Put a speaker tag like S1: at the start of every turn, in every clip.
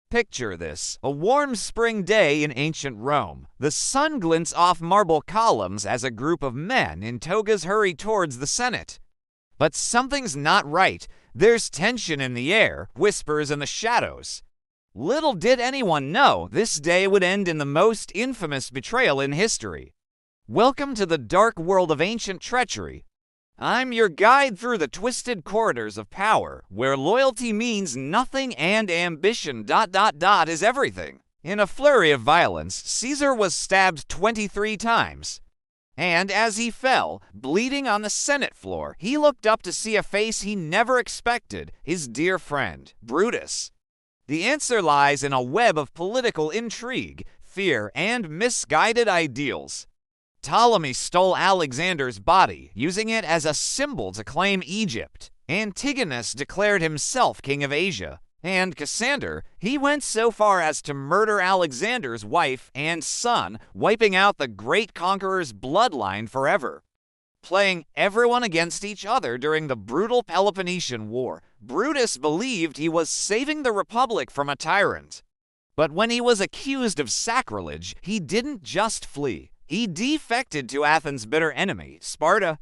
S1: Picture this, a warm spring day in ancient Rome. The sun glints off marble columns as a group of men in togas hurry towards the Senate. But something's not right. There's tension in the air, whispers in the shadows. Little did anyone know this day would end in the most infamous betrayal in history. Welcome to the dark world of ancient treachery. I'm your guide through the twisted corridors of power, where loyalty means nothing and ambition ... is everything. In a flurry of violence, Caesar was stabbed 23 times. And as he fell, bleeding on the Senate floor, he looked up to see a face he never expected, his dear friend, Brutus. The answer lies in a web of political intrigue, fear, and misguided ideals. Ptolemy stole Alexander's body, using it as a symbol to claim Egypt. Antigonus declared himself king of Asia. And Cassander, he went so far as to murder Alexander's wife and son, wiping out the great conqueror's bloodline forever. Playing everyone against each other during the brutal Peloponnesian War, Brutus believed he was saving the Republic from a tyrant. But when he was accused of sacrilege, he didn't just flee. He defected to Athens' bitter enemy, Sparta.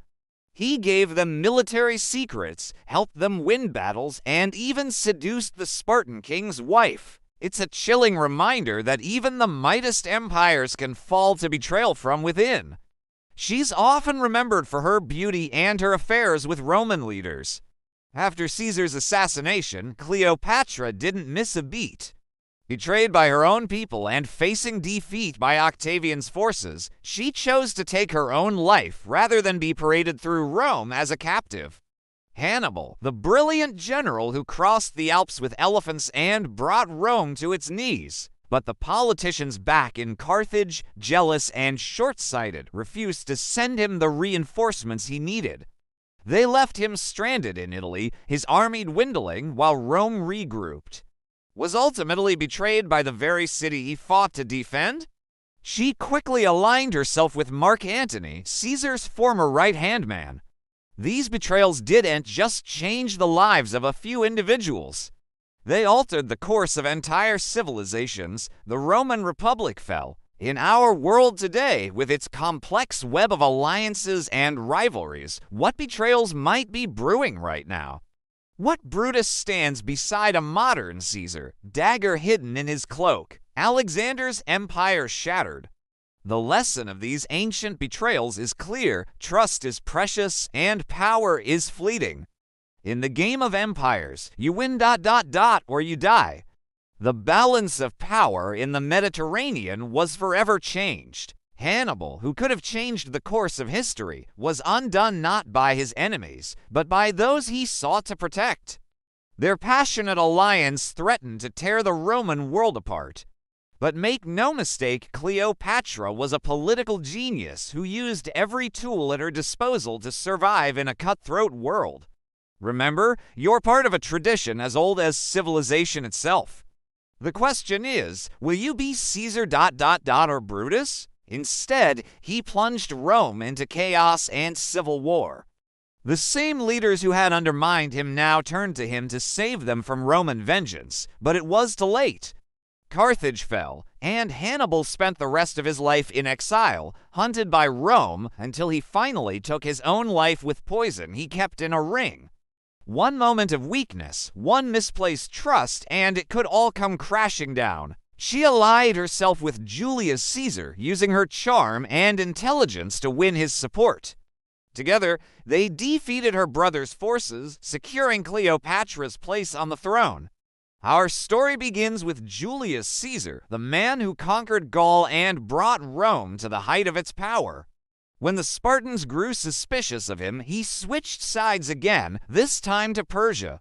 S1: He gave them military secrets, helped them win battles, and even seduced the Spartan king's wife. It's a chilling reminder that even the mightiest empires can fall to betrayal from within. She's often remembered for her beauty and her affairs with Roman leaders. After Caesar's assassination, Cleopatra didn't miss a beat. Betrayed by her own people and facing defeat by Octavian's forces, she chose to take her own life rather than be paraded through Rome as a captive. Hannibal, the brilliant general who crossed the Alps with elephants and brought Rome to its knees. But the politicians back in Carthage, jealous and short-sighted, refused to send him the reinforcements he needed. They left him stranded in Italy, his army dwindling while Rome regrouped. Was ultimately betrayed by the very city he fought to defend? She quickly aligned herself with Mark Antony, Caesar's former right-hand man. These betrayals didn't just change the lives of a few individuals. They altered the course of entire civilizations. The Roman Republic fell. In our world today, with its complex web of alliances and rivalries, what betrayals might be brewing right now? What Brutus stands beside a modern Caesar, dagger hidden in his cloak, Alexander's empire shattered? The lesson of these ancient betrayals is clear: trust is precious and power is fleeting. In the game of empires, you win ... or you die. The balance of power in the Mediterranean was forever changed. Hannibal, who could have changed the course of history, was undone not by his enemies, but by those he sought to protect. Their passionate alliance threatened to tear the Roman world apart. But make no mistake, Cleopatra was a political genius who used every tool at her disposal to survive in a cutthroat world. Remember, you're part of a tradition as old as civilization itself. The question is, will you be Caesar ... or Brutus? Instead, he plunged Rome into chaos and civil war. The same leaders who had undermined him now turned to him to save them from Roman vengeance, but it was too late. Carthage fell, and Hannibal spent the rest of his life in exile, hunted by Rome until he finally took his own life with poison he kept in a ring. One moment of weakness, one misplaced trust, and it could all come crashing down. She allied herself with Julius Caesar, using her charm and intelligence to win his support. Together, they defeated her brother's forces, securing Cleopatra's place on the throne. Our story begins with Julius Caesar, the man who conquered Gaul and brought Rome to the height of its power. When the Spartans grew suspicious of him, he switched sides again, this time to Persia.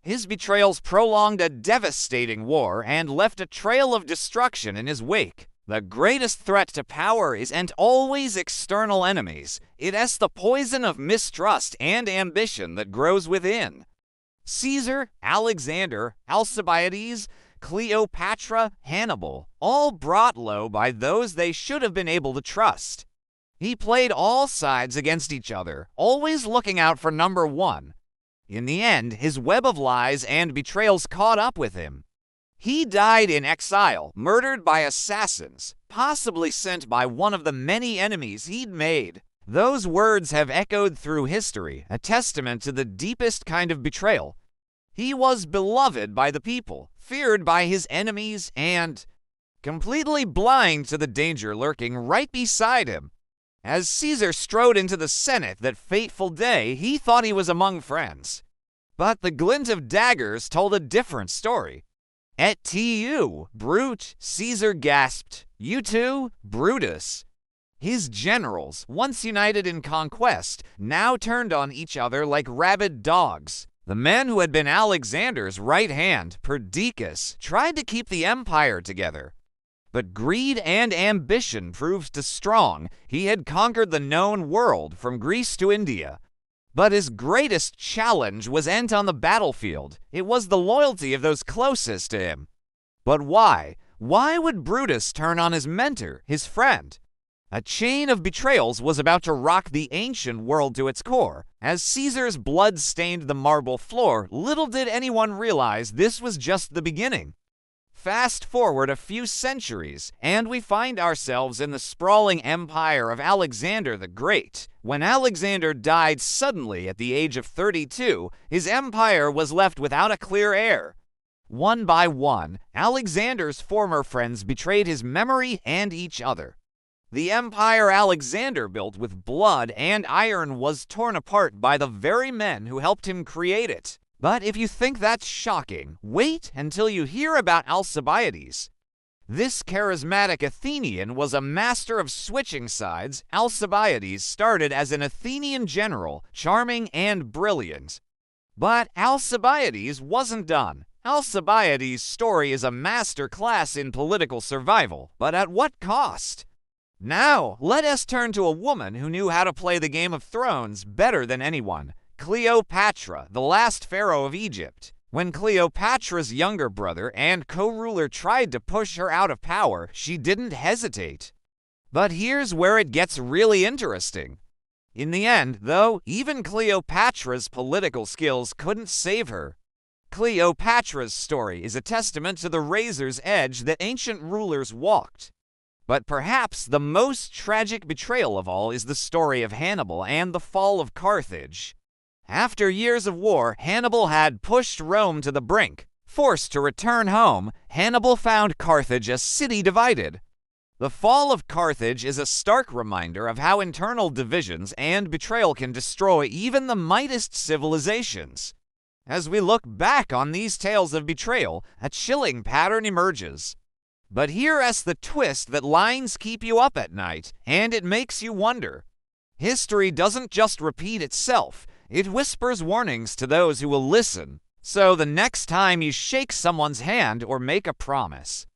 S1: His betrayals prolonged a devastating war and left a trail of destruction in his wake. The greatest threat to power isn't always external enemies. It's the poison of mistrust and ambition that grows within. Caesar, Alexander, Alcibiades, Cleopatra, Hannibal, all brought low by those they should have been able to trust. He played all sides against each other, always looking out for number one. In the end, his web of lies and betrayals caught up with him. He died in exile, murdered by assassins, possibly sent by one of the many enemies he'd made. Those words have echoed through history, a testament to the deepest kind of betrayal. He was beloved by the people, feared by his enemies, and completely blind to the danger lurking right beside him. As Caesar strode into the Senate that fateful day, he thought he was among friends. But the glint of daggers told a different story. Et tu, Brute, Caesar gasped. You too, Brutus. His generals, once united in conquest, now turned on each other like rabid dogs. The men who had been Alexander's right hand, Perdiccas, tried to keep the empire together. But greed and ambition proved too strong. He had conquered the known world from Greece to India. But his greatest challenge wasn't on the battlefield. It was the loyalty of those closest to him. But why? Why would Brutus turn on his mentor, his friend? A chain of betrayals was about to rock the ancient world to its core. As Caesar's blood stained the marble floor, little did anyone realize this was just the beginning. Fast forward a few centuries, and we find ourselves in the sprawling empire of Alexander the Great. When Alexander died suddenly at the age of 32, his empire was left without a clear heir. One by one, Alexander's former friends betrayed his memory and each other. The empire Alexander built with blood and iron was torn apart by the very men who helped him create it. But if you think that's shocking, wait until you hear about Alcibiades. This charismatic Athenian was a master of switching sides. Alcibiades started as an Athenian general, charming and brilliant. But Alcibiades wasn't done. Alcibiades' story is a master class in political survival, but at what cost? Now, let us turn to a woman who knew how to play the Game of Thrones better than anyone. Cleopatra, the last pharaoh of Egypt. When Cleopatra's younger brother and co-ruler tried to push her out of power, she didn't hesitate. But here's where it gets really interesting. In the end, though, even Cleopatra's political skills couldn't save her. Cleopatra's story is a testament to the razor's edge that ancient rulers walked. But perhaps the most tragic betrayal of all is the story of Hannibal and the fall of Carthage. After years of war, Hannibal had pushed Rome to the brink. Forced to return home, Hannibal found Carthage a city divided. The fall of Carthage is a stark reminder of how internal divisions and betrayal can destroy even the mightiest civilizations. As we look back on these tales of betrayal, a chilling pattern emerges. But here's the twist that lines keep you up at night, and it makes you wonder. History doesn't just repeat itself. It whispers warnings to those who will listen. So the next time you shake someone's hand or make a promise,